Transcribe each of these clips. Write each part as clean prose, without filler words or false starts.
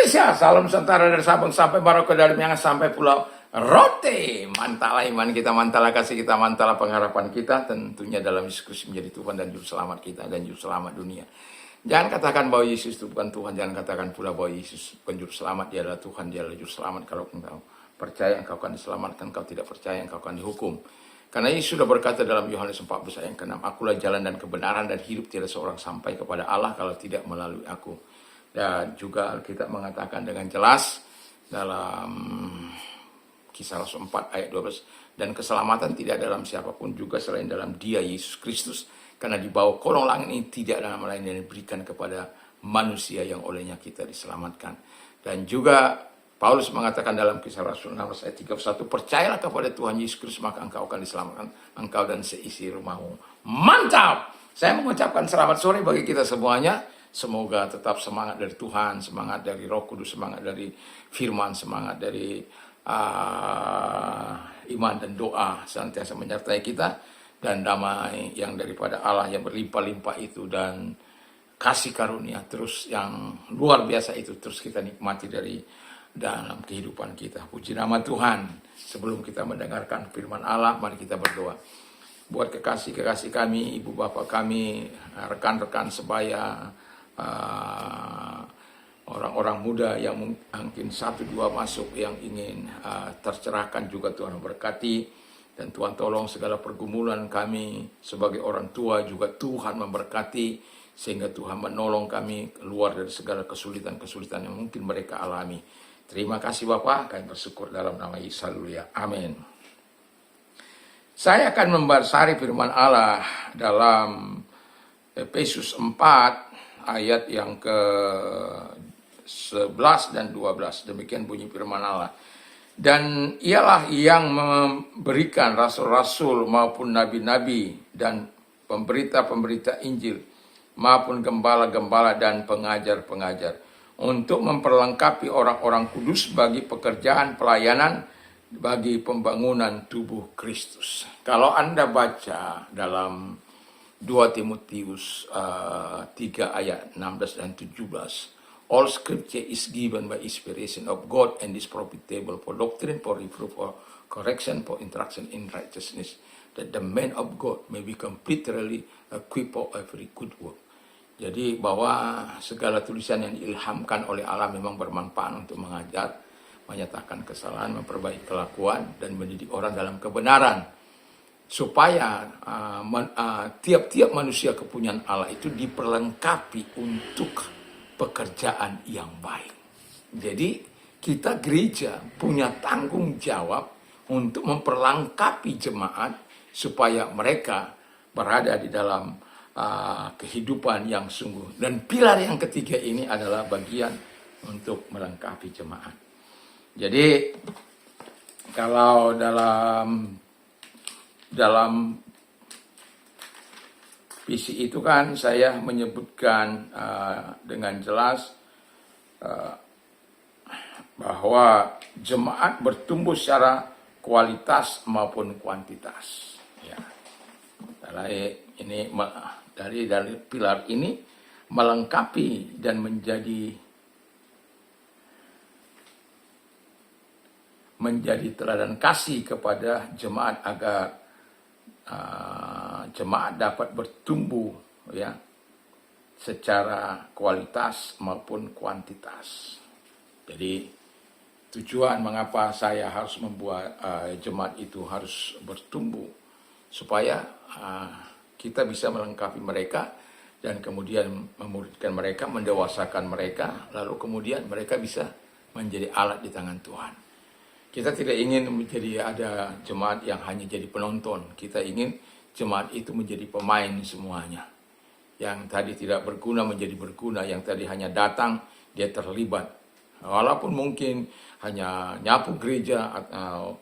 Indonesia, salam Nusantara dari Sabang sampai Merauke, dari Miangas sampai Pulau Rote. Mantala iman kita, mantala kasih kita, mantala pengharapan kita, tentunya dalam Yesus Kristus menjadi Tuhan dan Juru Selamat kita dan Juru Selamat dunia. Jangan katakan bahwa Yesus itu bukan Tuhan, jangan katakan pula bahwa Yesus bukan Juru Selamat, Dia adalah Tuhan, Dia adalah Juru Selamat. Kalau engkau percaya, engkau akan diselamatkan, engkau tidak percaya, engkau akan dihukum. Karena Yesus sudah berkata dalam Yohanes 14 ayat ke-6, akulah jalan dan kebenaran dan hidup, tidak seorang sampai kepada Allah kalau tidak melalui aku. Dan juga kita mengatakan dengan jelas dalam Kisah Rasul 4 ayat 12, dan keselamatan tidak dalam siapapun juga selain dalam Dia, Yesus Kristus. Karena di bawah kolong langit ini tidak ada nama lain yang diberikan kepada manusia yang olehnya kita diselamatkan. Dan juga Paulus mengatakan dalam Kisah Rasul 16 ayat 31, percayalah kepada Tuhan Yesus Kristus maka engkau akan diselamatkan, engkau dan seisi rumahmu. Mantap! Saya mengucapkan selamat sore bagi kita semuanya. Semoga tetap semangat dari Tuhan, semangat dari Roh Kudus, semangat dari firman, semangat dari iman dan doa senantiasa menyertai kita. Dan damai yang daripada Allah yang berlimpah-limpah itu dan kasih karunia terus yang luar biasa itu terus kita nikmati dari dalam kehidupan kita. Puji nama Tuhan. Sebelum kita mendengarkan firman Allah, mari kita berdoa. Buat kekasih-kekasih kami, ibu bapak kami, rekan-rekan sebaya, orang-orang muda yang mungkin satu dua masuk yang ingin tercerahkan juga Tuhan berkati. Dan Tuhan tolong segala pergumulan kami sebagai orang tua juga Tuhan memberkati. Sehingga Tuhan menolong kami keluar dari segala kesulitan-kesulitan yang mungkin mereka alami. Terima kasih Bapak, kami bersyukur dalam nama Yesus. Haleluya. Amin. Saya akan membahas firman Allah dalam Efesus 4 ayat yang ke-11 dan 12. Demikian bunyi firman Allah. Dan ialah yang memberikan rasul-rasul maupun nabi-nabi dan pemberita-pemberita Injil maupun gembala-gembala dan pengajar-pengajar untuk memperlengkapi orang-orang kudus bagi pekerjaan pelayanan bagi pembangunan tubuh Kristus. Kalau Anda baca dalam 2 Timotius 3 ayat 16 dan 17, all scripture is given by inspiration of God and is profitable for doctrine, for reproof, for correction, for instruction in righteousness, that the man of God may be completely equipped for every good work. Jadi bahwa segala tulisan yang diilhamkan oleh Allah memang bermanfaat untuk mengajar, menyatakan kesalahan, memperbaiki kelakuan, dan mendidik orang dalam kebenaran. Supaya tiap-tiap manusia kepunyaan Allah itu diperlengkapi untuk pekerjaan yang baik. Jadi kita gereja punya tanggung jawab untuk memperlengkapi jemaat supaya mereka berada di dalam kehidupan yang sungguh. Dan pilar yang ketiga ini adalah bagian untuk melengkapi jemaat. Jadi kalau dalam visi itu kan saya menyebutkan dengan jelas bahwa jemaat bertumbuh secara kualitas maupun kuantitas. Ya. Dari pilar ini melengkapi dan menjadi teladan kasih kepada jemaat agar jemaat dapat bertumbuh ya secara kualitas maupun kuantitas. Jadi tujuan mengapa saya harus membuat jemaat itu harus bertumbuh supaya kita bisa melengkapi mereka dan kemudian memuridkan mereka, mendewasakan mereka, lalu kemudian mereka bisa menjadi alat di tangan Tuhan. Kita tidak ingin menjadi ada jemaat yang hanya jadi penonton. Kita ingin jemaat itu menjadi pemain semuanya. Yang tadi tidak berguna menjadi berguna, yang tadi hanya datang dia terlibat. Walaupun mungkin hanya nyapu gereja atau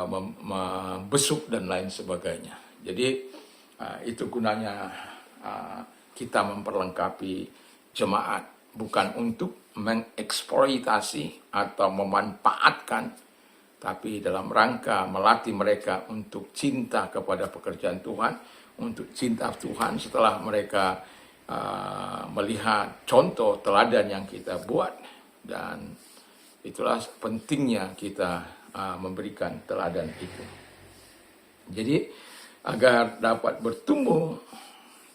membesuk dan lain sebagainya. Jadi itu gunanya kita memperlengkapi jemaat, bukan untuk mengeksploitasi atau memanfaatkan, tapi dalam rangka melatih mereka untuk cinta kepada pekerjaan Tuhan, untuk cinta Tuhan setelah mereka melihat contoh teladan yang kita buat Dan itulah pentingnya kita memberikan teladan itu. Jadi agar dapat bertumbuh,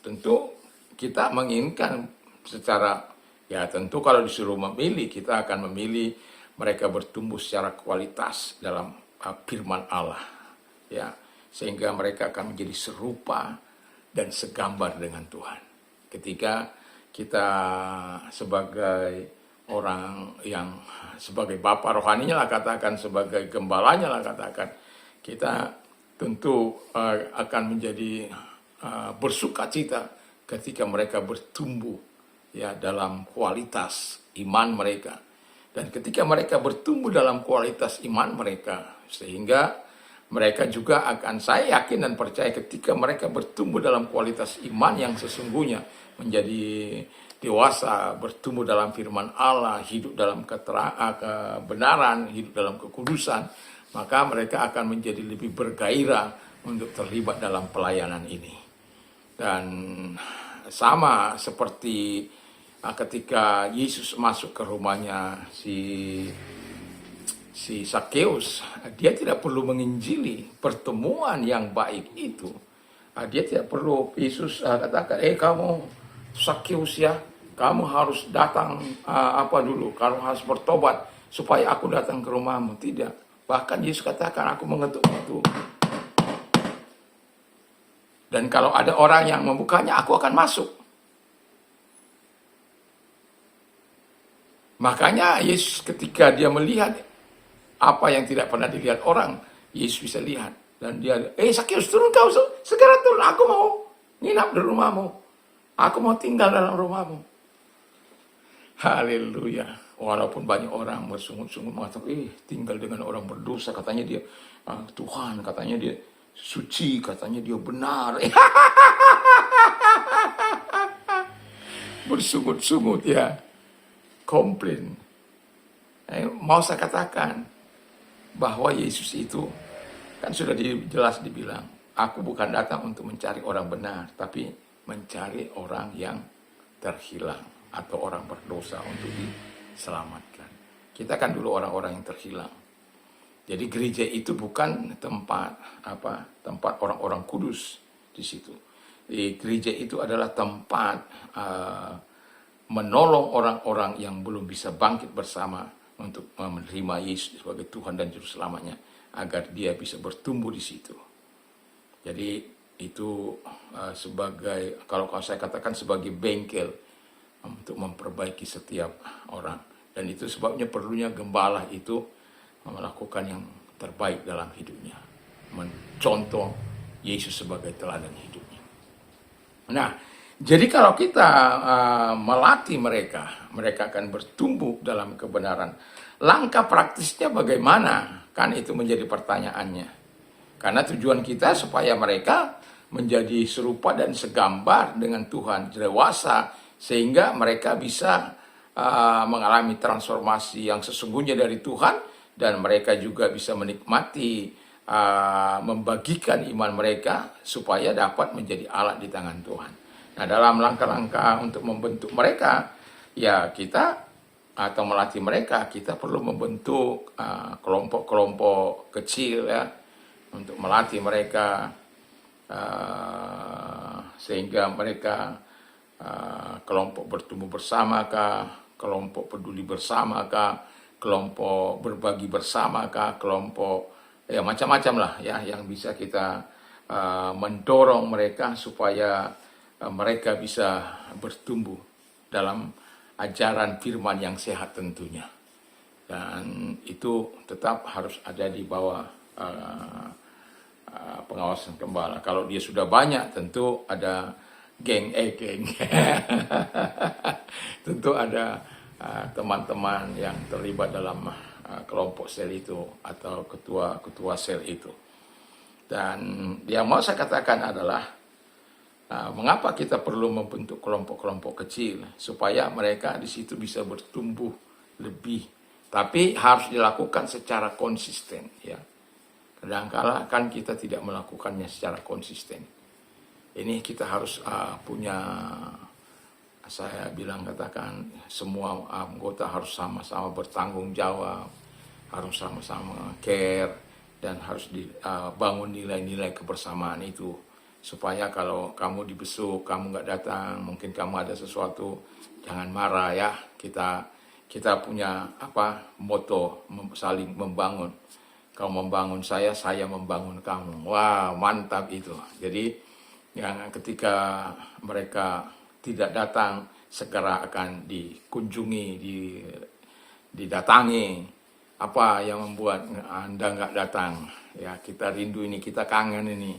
tentu kita menginginkan secara, ya tentu kalau disuruh memilih, kita akan memilih mereka bertumbuh secara kualitas dalam firman Allah, ya, sehingga mereka akan menjadi serupa dan segambar dengan Tuhan. Ketika kita sebagai orang yang sebagai bapak rohaninya lah katakan, sebagai gembalanya lah katakan, kita tentu akan menjadi bersuka cita ketika mereka bertumbuh, ya, dalam kualitas iman mereka. Dan ketika mereka bertumbuh dalam kualitas iman mereka, sehingga mereka juga akan, saya yakin dan percaya, ketika mereka bertumbuh dalam kualitas iman yang sesungguhnya, menjadi dewasa, bertumbuh dalam firman Allah, hidup dalam kebenaran, hidup dalam kekudusan, maka mereka akan menjadi lebih bergairah untuk terlibat dalam pelayanan ini. Dan sama seperti ketika Yesus masuk ke rumahnya si Sakeus, dia tidak perlu menginjili pertemuan yang baik itu. Dia tidak perlu Yesus katakan, kamu Sakeus ya, kamu harus datang dulu, kamu harus bertobat supaya aku datang ke rumahmu. Tidak. Bahkan Yesus katakan, aku mengetuk-ngetuk. Dan kalau ada orang yang membukanya, aku akan masuk. Makanya Yesus ketika dia melihat apa yang tidak pernah dilihat orang, Yesus bisa lihat. Dan dia, Sakeus, turun kau, segera turun, aku mau nginap di rumahmu. Aku mau tinggal dalam rumahmu. Haleluya. Walaupun banyak orang bersungut-sungut mengatakan, tinggal dengan orang berdosa, katanya dia Tuhan, katanya dia suci, katanya dia benar. Bersungut-sungut, ya, komplain. Mau saya katakan bahwa Yesus itu kan sudah jelas dibilang, aku bukan datang untuk mencari orang benar, tapi mencari orang yang terhilang atau orang berdosa untuk diselamatkan. Kita kan dulu orang-orang yang terhilang. Jadi gereja itu bukan tempat orang-orang kudus di situ. Gereja itu adalah tempat menolong orang-orang yang belum bisa bangkit bersama untuk menerima Yesus sebagai Tuhan dan Juru Selamatnya, agar dia bisa bertumbuh di situ. Jadi itu sebagai, kalau saya katakan, sebagai bengkel untuk memperbaiki setiap orang. Dan itu sebabnya perlunya gembala itu melakukan yang terbaik dalam hidupnya, mencontoh Yesus sebagai teladan hidupnya. Nah, jadi kalau kita melatih mereka akan bertumbuh dalam kebenaran. Langkah praktisnya bagaimana? Kan itu menjadi pertanyaannya. Karena tujuan kita supaya mereka menjadi serupa dan segambar dengan Tuhan, dewasa, sehingga mereka bisa mengalami transformasi yang sesungguhnya dari Tuhan, dan mereka juga bisa menikmati, membagikan iman mereka supaya dapat menjadi alat di tangan Tuhan. Nah, dalam langkah-langkah untuk membentuk mereka, ya kita atau melatih mereka, kita perlu membentuk kelompok-kelompok kecil, ya, untuk melatih mereka sehingga mereka kelompok bertumbuh bersamakah, kelompok peduli bersamakah, kelompok berbagi bersamakah, kelompok ya macam-macam lah, ya, yang bisa kita mendorong mereka supaya mereka bisa bertumbuh dalam ajaran firman yang sehat tentunya. Dan itu tetap harus ada di bawah pengawasan gembala. Kalau dia sudah banyak, tentu ada geng. Tentu ada teman-teman yang terlibat dalam kelompok sel itu atau ketua sel itu. Dan yang mau saya katakan adalah mengapa kita perlu membentuk kelompok-kelompok kecil, supaya mereka di situ bisa bertumbuh lebih, tapi harus dilakukan secara konsisten, ya. Kadang-kala kan kita tidak melakukannya secara konsisten. Ini kita harus punya saya bilang katakan semua anggota harus sama-sama bertanggung jawab, harus sama-sama care, dan harus dibangun nilai-nilai kebersamaan itu. Supaya kalau kamu dibesuk, kamu nggak datang, mungkin kamu ada sesuatu, jangan marah ya. Kita punya moto saling membangun. Kau membangun saya membangun kamu. Wah, mantap itu. Jadi yang ketika mereka tidak datang, segera akan dikunjungi, didatangi. Apa yang membuat Anda nggak datang? Ya, kita rindu ini, kita kangen ini.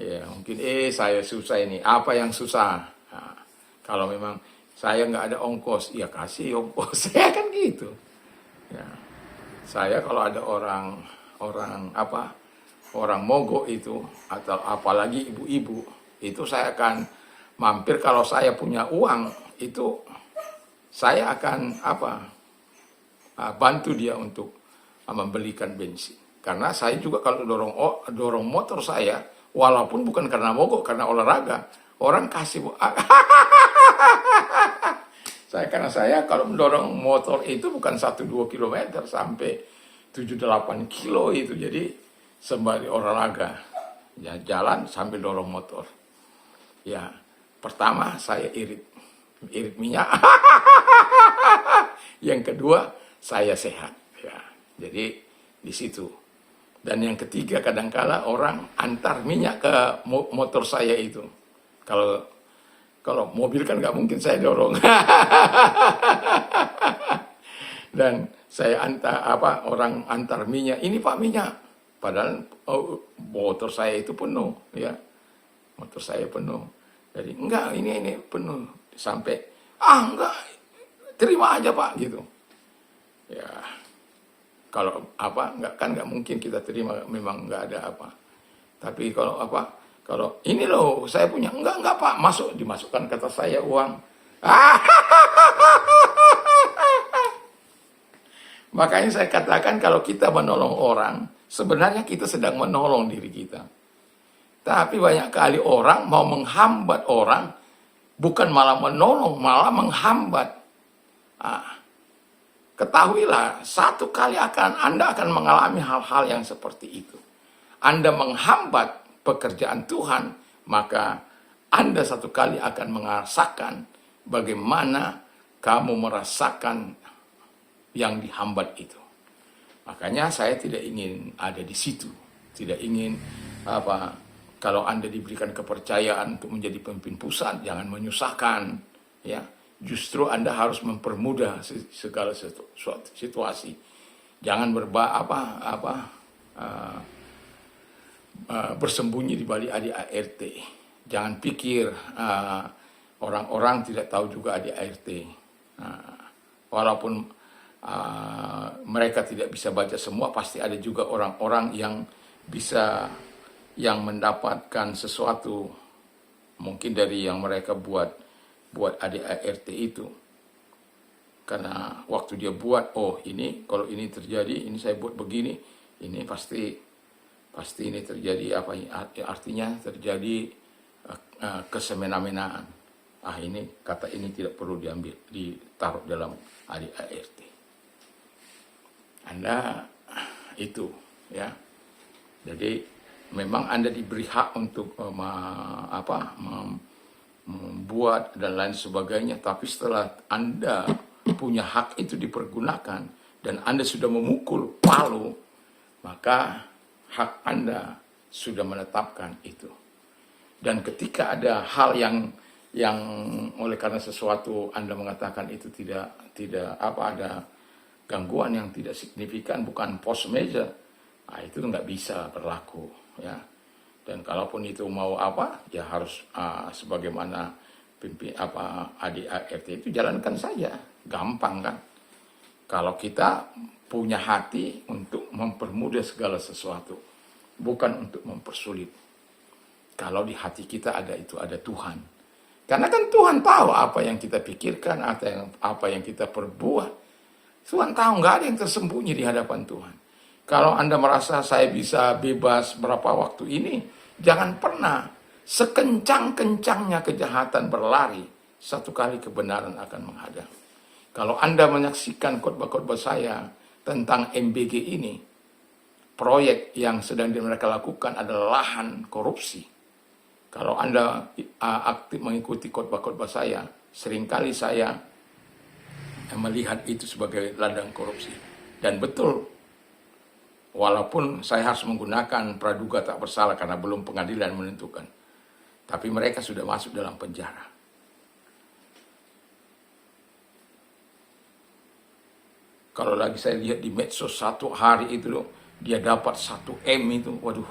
Ya, mungkin saya susah ini. Apa yang susah? Nah, kalau memang saya nggak ada ongkos, ya kasih ongkos. Saya kan gitu. Ya. Saya kalau ada orang mogok itu, atau apalagi ibu-ibu, itu saya akan mampir. Kalau saya punya uang, itu saya akan bantu dia untuk membelikan bensin. Karena saya juga kalau dorong motor saya, walaupun bukan karena mogok, karena olahraga, orang kasih karena saya kalau mendorong motor itu bukan 1-2 kilometer sampai 7-8 kilo itu. Jadi sembari olahraga, ya jalan sambil dorong motor. Ya, pertama saya irit minyak. Yang kedua, saya sehat. Ya, jadi di situ. Dan yang ketiga, kadangkala orang antar minyak ke motor saya itu. Kalau mobil kan nggak mungkin saya dorong. Dan saya orang antar minyak. Ini Pak minyak. Padahal motor saya itu penuh, ya. Motor saya penuh. Jadi enggak, ini penuh. Sampai enggak, terima aja Pak gitu. Ya. Kalau nggak mungkin kita terima, memang nggak ada apa. Tapi kalau ini loh saya punya, enggak Pak, dimasukkan kata saya uang. Makanya saya katakan kalau kita menolong orang, sebenarnya kita sedang menolong diri kita. Tapi banyak kali orang mau menghambat orang, bukan malah menolong, malah menghambat. Ketahuilah, satu kali Anda akan mengalami hal-hal yang seperti itu. Anda menghambat pekerjaan Tuhan, maka Anda satu kali akan merasakan bagaimana kamu merasakan yang dihambat itu. Makanya saya tidak ingin ada di situ. Tidak ingin kalau Anda diberikan kepercayaan untuk menjadi pemimpin pusat, jangan menyusahkan, ya. Justru Anda harus mempermudah segala situasi. Jangan bersembunyi di balik ADART. Jangan pikir orang-orang tidak tahu juga ADART. Walaupun mereka tidak bisa baca semua, pasti ada juga orang-orang yang mendapatkan sesuatu mungkin dari yang mereka buat ADART itu. Karena waktu dia buat, ini kalau ini terjadi, ini saya buat begini, ini pasti ini terjadi artinya terjadi kesemena-menaan. Ini kata ini tidak perlu ditaruh dalam ADART. Anda itu, ya. Jadi memang Anda diberi hak untuk membuat dan lain sebagainya, tapi setelah Anda punya hak itu dipergunakan dan Anda sudah memukul palu, maka hak Anda sudah menetapkan itu. Dan ketika ada hal yang oleh karena sesuatu Anda mengatakan itu tidak ada gangguan yang tidak signifikan, bukan post major, itu nggak bisa berlaku, ya. Dan kalaupun itu mau ya harus sebagaimana ADART itu jalankan saja, gampang kan. Kalau kita punya hati untuk mempermudah segala sesuatu, bukan untuk mempersulit. Kalau di hati kita ada Tuhan. Karena kan Tuhan tahu apa yang kita pikirkan, apa yang kita perbuat. Tuhan tahu, nggak ada yang tersembunyi di hadapan Tuhan. Kalau Anda merasa saya bisa bebas berapa waktu ini, jangan pernah sekencang-kencangnya kejahatan berlari, satu kali kebenaran akan menghadang. Kalau Anda menyaksikan khotbah-khotbah saya tentang MBG ini, proyek yang sedang mereka lakukan adalah lahan korupsi. Kalau Anda aktif mengikuti khotbah-khotbah saya, seringkali saya melihat itu sebagai ladang korupsi. Dan betul, walaupun saya harus menggunakan praduga tak bersalah karena belum pengadilan menentukan, tapi mereka sudah masuk dalam penjara. Kalau lagi saya lihat di medsos satu hari itu loh, dia dapat 1 M itu, waduh.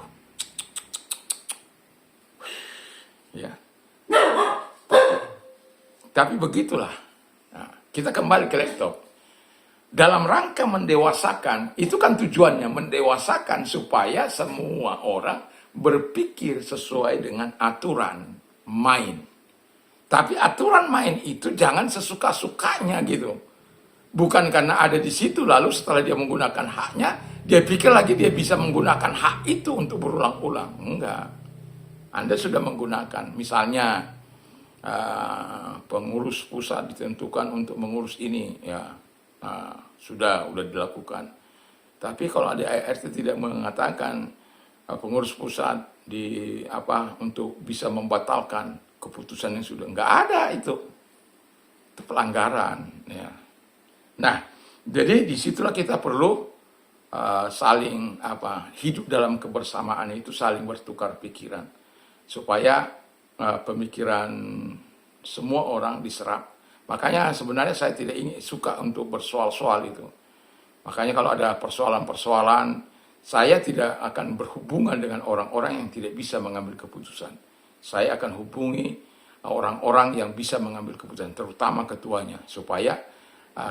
Ya. Tapi begitulah. Nah, kita kembali ke laptop. Dalam rangka mendewasakan, itu kan tujuannya, mendewasakan supaya semua orang berpikir sesuai dengan aturan main. Tapi aturan main itu jangan sesuka-sukanya gitu. Bukan karena ada di situ lalu setelah dia menggunakan haknya, dia pikir lagi dia bisa menggunakan hak itu untuk berulang-ulang. Enggak. Anda sudah menggunakan, misalnya pengurus pusat ditentukan untuk mengurus ini, ya sudah dilakukan. Tapi kalau ada ART tidak mengatakan pengurus pusat untuk bisa membatalkan keputusan yang sudah, enggak ada itu pelanggaran. Ya. Nah, jadi disitulah kita perlu saling hidup dalam kebersamaan itu, saling bertukar pikiran supaya pemikiran semua orang diserap. Makanya sebenarnya saya tidak suka untuk bersoal-soal itu. Makanya kalau ada persoalan-persoalan, saya tidak akan berhubungan dengan orang-orang yang tidak bisa mengambil keputusan. Saya akan hubungi orang-orang yang bisa mengambil keputusan, terutama ketuanya, supaya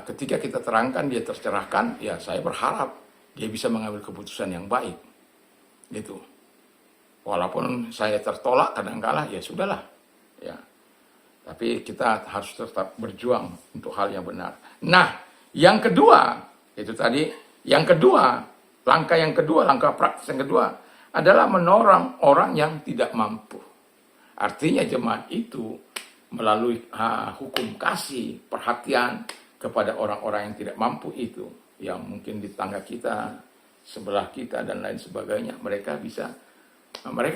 ketika kita terangkan, dia tercerahkan, ya saya berharap dia bisa mengambil keputusan yang baik. Gitu. Walaupun saya tertolak kadang-kala, ya sudahlah. Ya. Tapi kita harus tetap berjuang untuk hal yang benar. Nah, yang kedua, itu tadi, langkah praktis yang kedua adalah menolong orang yang tidak mampu. Artinya jemaat itu melalui hukum kasih, perhatian kepada orang-orang yang tidak mampu itu, yang mungkin di tetangga kita, sebelah kita, dan lain sebagainya, mereka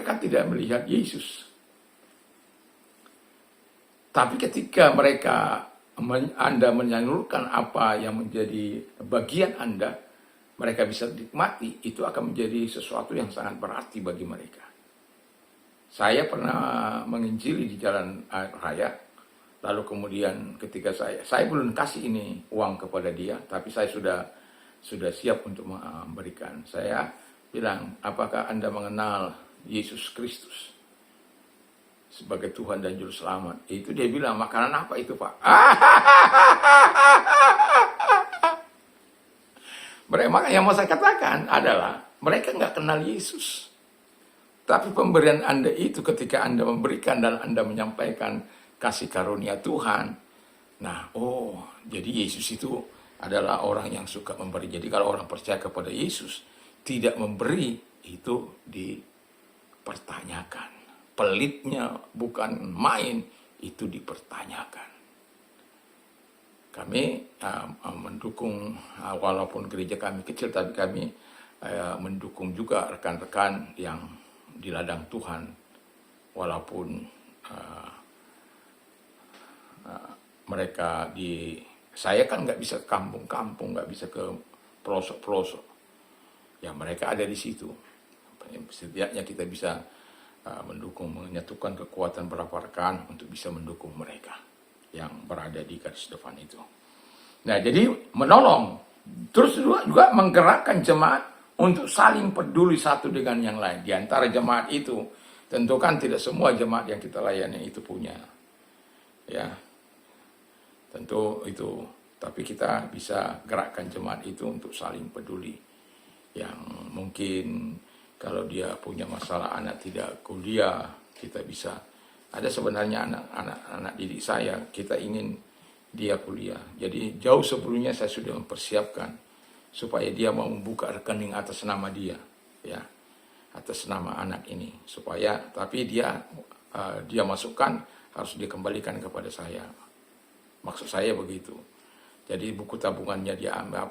kan tidak melihat Yesus. Tapi ketika Anda menyalurkan apa yang menjadi bagian Anda, mereka bisa nikmati, itu akan menjadi sesuatu yang sangat berarti bagi mereka. Saya pernah menginjili di jalan raya, lalu kemudian ketika saya belum kasih ini uang kepada dia, tapi saya sudah siap untuk memberikan. Saya bilang, apakah Anda mengenal Yesus Kristus sebagai Tuhan dan Juru Selamat? Itu dia bilang, makanan apa itu Pak? Yang mau saya katakan adalah, mereka nggak kenal Yesus. Tapi pemberian Anda itu ketika Anda memberikan dan Anda menyampaikan kasih karunia Tuhan. Nah, jadi Yesus itu adalah orang yang suka memberi. Jadi kalau orang percaya kepada Yesus, tidak memberi itu dipertanyakan. Pelitnya bukan main, itu dipertanyakan. Kami mendukung, walaupun gereja kami kecil, tapi kami mendukung juga rekan-rekan yang di ladang Tuhan, walaupun mereka saya kan nggak bisa ke kampung-kampung, nggak bisa ke pelosok-pelosok. Ya mereka ada di situ. Setidaknya kita bisa menyatukan kekuatan beberapa rekan untuk bisa mendukung mereka yang berada di garis depan itu. Nah, jadi menolong, terus juga menggerakkan jemaat untuk saling peduli satu dengan yang lain. Di antara jemaat itu, tentu kan tidak semua jemaat yang kita layani itu punya. Ya, tentu itu. Tapi kita bisa gerakkan jemaat itu untuk saling peduli. Yang mungkin kalau dia punya masalah anak tidak kuliah, kita bisa. Ada sebenarnya anak didik saya, kita ingin dia kuliah. Jadi jauh sebelumnya saya sudah mempersiapkan supaya dia mau membuka rekening atas nama dia, ya, atas nama anak ini, supaya tapi dia masukkan harus dikembalikan kepada saya. Maksud saya begitu. Jadi buku tabungannya dia ambil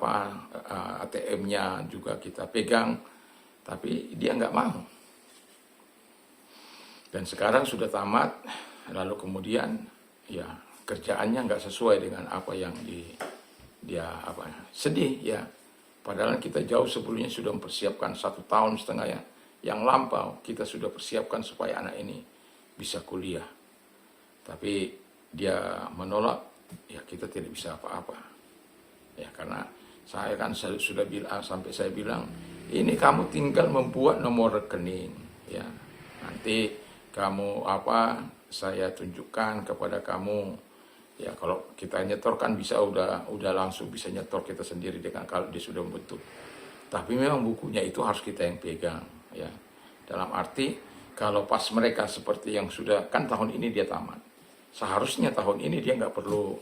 ATM-nya juga kita pegang, tapi dia nggak mau. Dan sekarang sudah tamat, lalu kemudian ya kerjaannya nggak sesuai dengan apa yang sedih ya. Padahal kita jauh sebelumnya sudah mempersiapkan 1,5 tahun ya, yang lampau kita sudah persiapkan supaya anak ini bisa kuliah. Tapi dia menolak, ya kita tidak bisa apa-apa. Ya karena saya kan sudah bilang, sampai saya bilang, ini kamu tinggal membuat nomor rekening, ya. Nanti kamu saya tunjukkan kepada kamu. Ya kalau kita nyetor kan bisa udah langsung bisa nyetor kita sendiri dengan kalau dia sudah membentuk. Tapi memang bukunya itu harus kita yang pegang, ya. Dalam arti kalau pas mereka seperti yang sudah, kan tahun ini dia tamat. Seharusnya tahun ini dia nggak perlu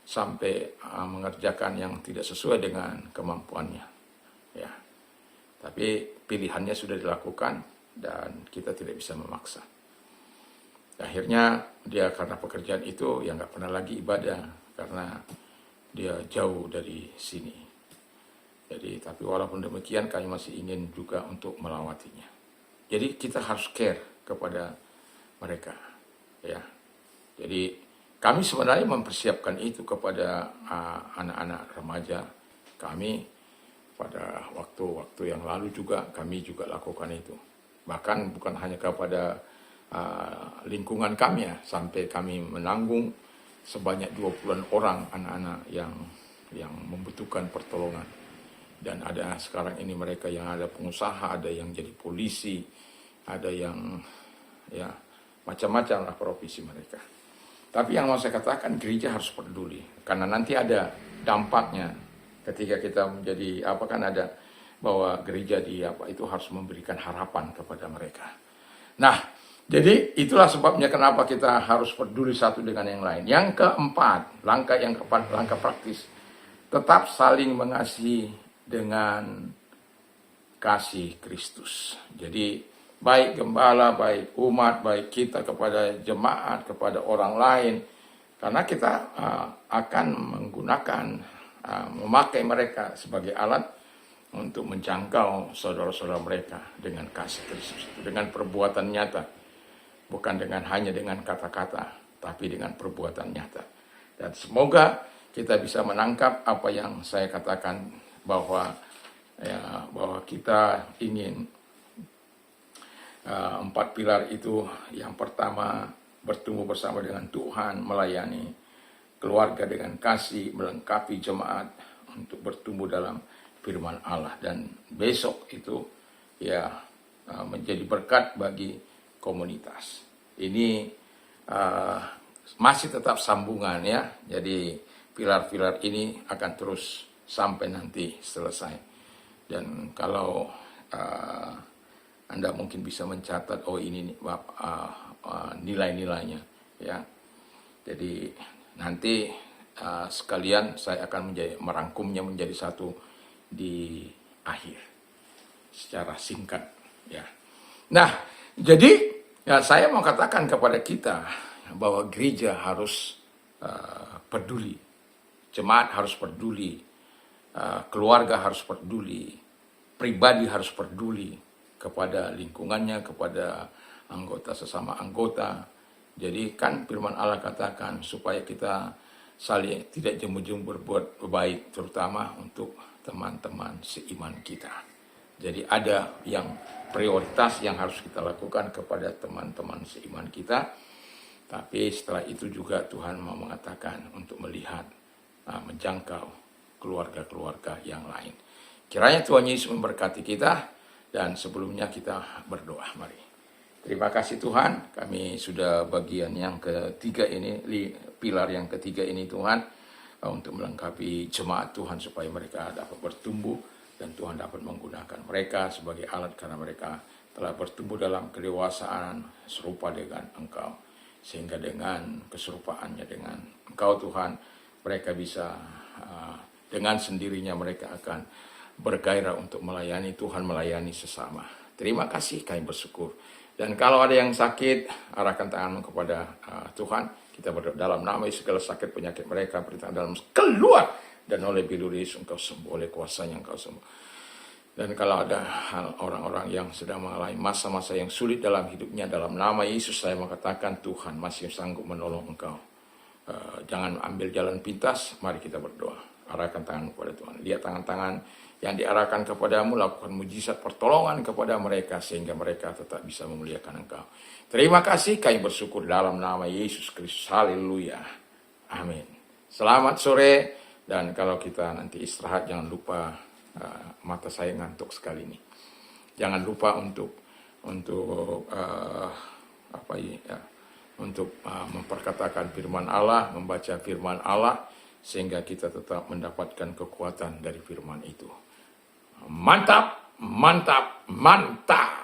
sampai mengerjakan yang tidak sesuai dengan kemampuannya, ya. Tapi pilihannya sudah dilakukan dan kita tidak bisa memaksa. Akhirnya dia karena pekerjaan itu ya nggak pernah lagi ibadah karena dia jauh dari sini. Jadi tapi walaupun demikian kami masih ingin juga untuk melawatinya. Jadi kita harus care kepada mereka, ya. Jadi kami sebenarnya mempersiapkan itu kepada anak-anak remaja kami pada waktu-waktu yang lalu juga kami juga lakukan itu. Bahkan bukan hanya kepada lingkungan kami ya, sampai kami menanggung sebanyak 20-an orang anak-anak yang membutuhkan pertolongan. Dan ada sekarang ini mereka yang ada pengusaha, ada yang jadi polisi, ada yang ya macam-macam lah profesi mereka. Tapi yang mau saya katakan, gereja harus peduli karena nanti ada dampaknya ketika kita menjadi kan ada bahwa gereja itu harus memberikan harapan kepada mereka. Nah, jadi itulah sebabnya kenapa kita harus peduli satu dengan yang lain. Yang keempat, langkah praktis, tetap saling mengasihi dengan kasih Kristus. Jadi baik gembala, baik umat, baik kita kepada jemaat, kepada orang lain, karena kita akan memakai mereka sebagai alat untuk menjangkau saudara-saudara mereka dengan kasih Kristus, dengan perbuatan nyata. Bukan hanya dengan kata-kata, tapi dengan perbuatan nyata. Dan semoga kita bisa menangkap apa yang saya katakan bahwa kita ingin 4 pilar itu. Yang pertama, bertumbuh bersama dengan Tuhan, melayani keluarga dengan kasih, melengkapi jemaat untuk bertumbuh dalam firman Allah. Dan besok itu menjadi berkat bagi komunitas. Ini masih tetap sambungan ya. Jadi pilar-pilar ini akan terus sampai nanti selesai. Dan kalau Anda mungkin bisa mencatat, ini nilai-nilainya ya. Jadi nanti sekalian saya akan merangkumnya menjadi satu di akhir secara singkat ya. Nah, jadi saya mau katakan kepada kita bahwa gereja harus peduli, jemaat harus peduli, keluarga harus peduli, pribadi harus peduli kepada lingkungannya, kepada anggota sesama anggota. Jadi kan firman Allah katakan supaya kita saling tidak jemu-jemu berbuat baik, terutama untuk teman-teman seiman kita. Jadi ada yang prioritas yang harus kita lakukan kepada teman-teman seiman kita. Tapi setelah itu juga Tuhan mau mengatakan untuk melihat, menjangkau keluarga-keluarga yang lain. Kiranya Tuhan Yesus memberkati kita, dan sebelumnya kita berdoa. Mari. Terima kasih Tuhan, kami sudah bagian yang ketiga ini, pilar yang ketiga ini Tuhan, untuk melengkapi jemaat Tuhan supaya mereka dapat bertumbuh, dan Tuhan dapat menggunakan mereka sebagai alat karena mereka telah bertumbuh dalam kedewasaan serupa dengan Engkau. Sehingga dengan keserupaannya dengan Engkau Tuhan, mereka bisa dengan sendirinya mereka akan bergairah untuk melayani Tuhan, melayani sesama. Terima kasih, kami bersyukur. Dan kalau ada yang sakit, arahkan tanganmu kepada Tuhan. Kita berdoa dalam nama Yesus, segala sakit penyakit mereka berita dalam keluar, dan oleh bilur Yesus engkau sembuh, oleh kuasanya engkau sembuh. Dan kalau ada hal orang-orang yang sedang mengalami masa-masa yang sulit dalam hidupnya, dalam nama Yesus saya mengatakan Tuhan masih sanggup menolong engkau. Jangan ambil jalan pintas, mari kita berdoa. Arahkan tangan kepada Tuhan. Lihat tangan-tangan yang diarahkan kepadamu, lakukan mujizat pertolongan kepada mereka sehingga mereka tetap bisa memuliakan engkau. Terima kasih, kami bersyukur dalam nama Yesus Kristus. Haleluya. Amin. Selamat sore, dan kalau kita nanti istirahat jangan lupa, mata saya ngantuk sekali nih. Jangan lupa untuk memperkatakan firman Allah, membaca firman Allah, sehingga kita tetap mendapatkan kekuatan dari firman itu. Mantap, mantap, mantap.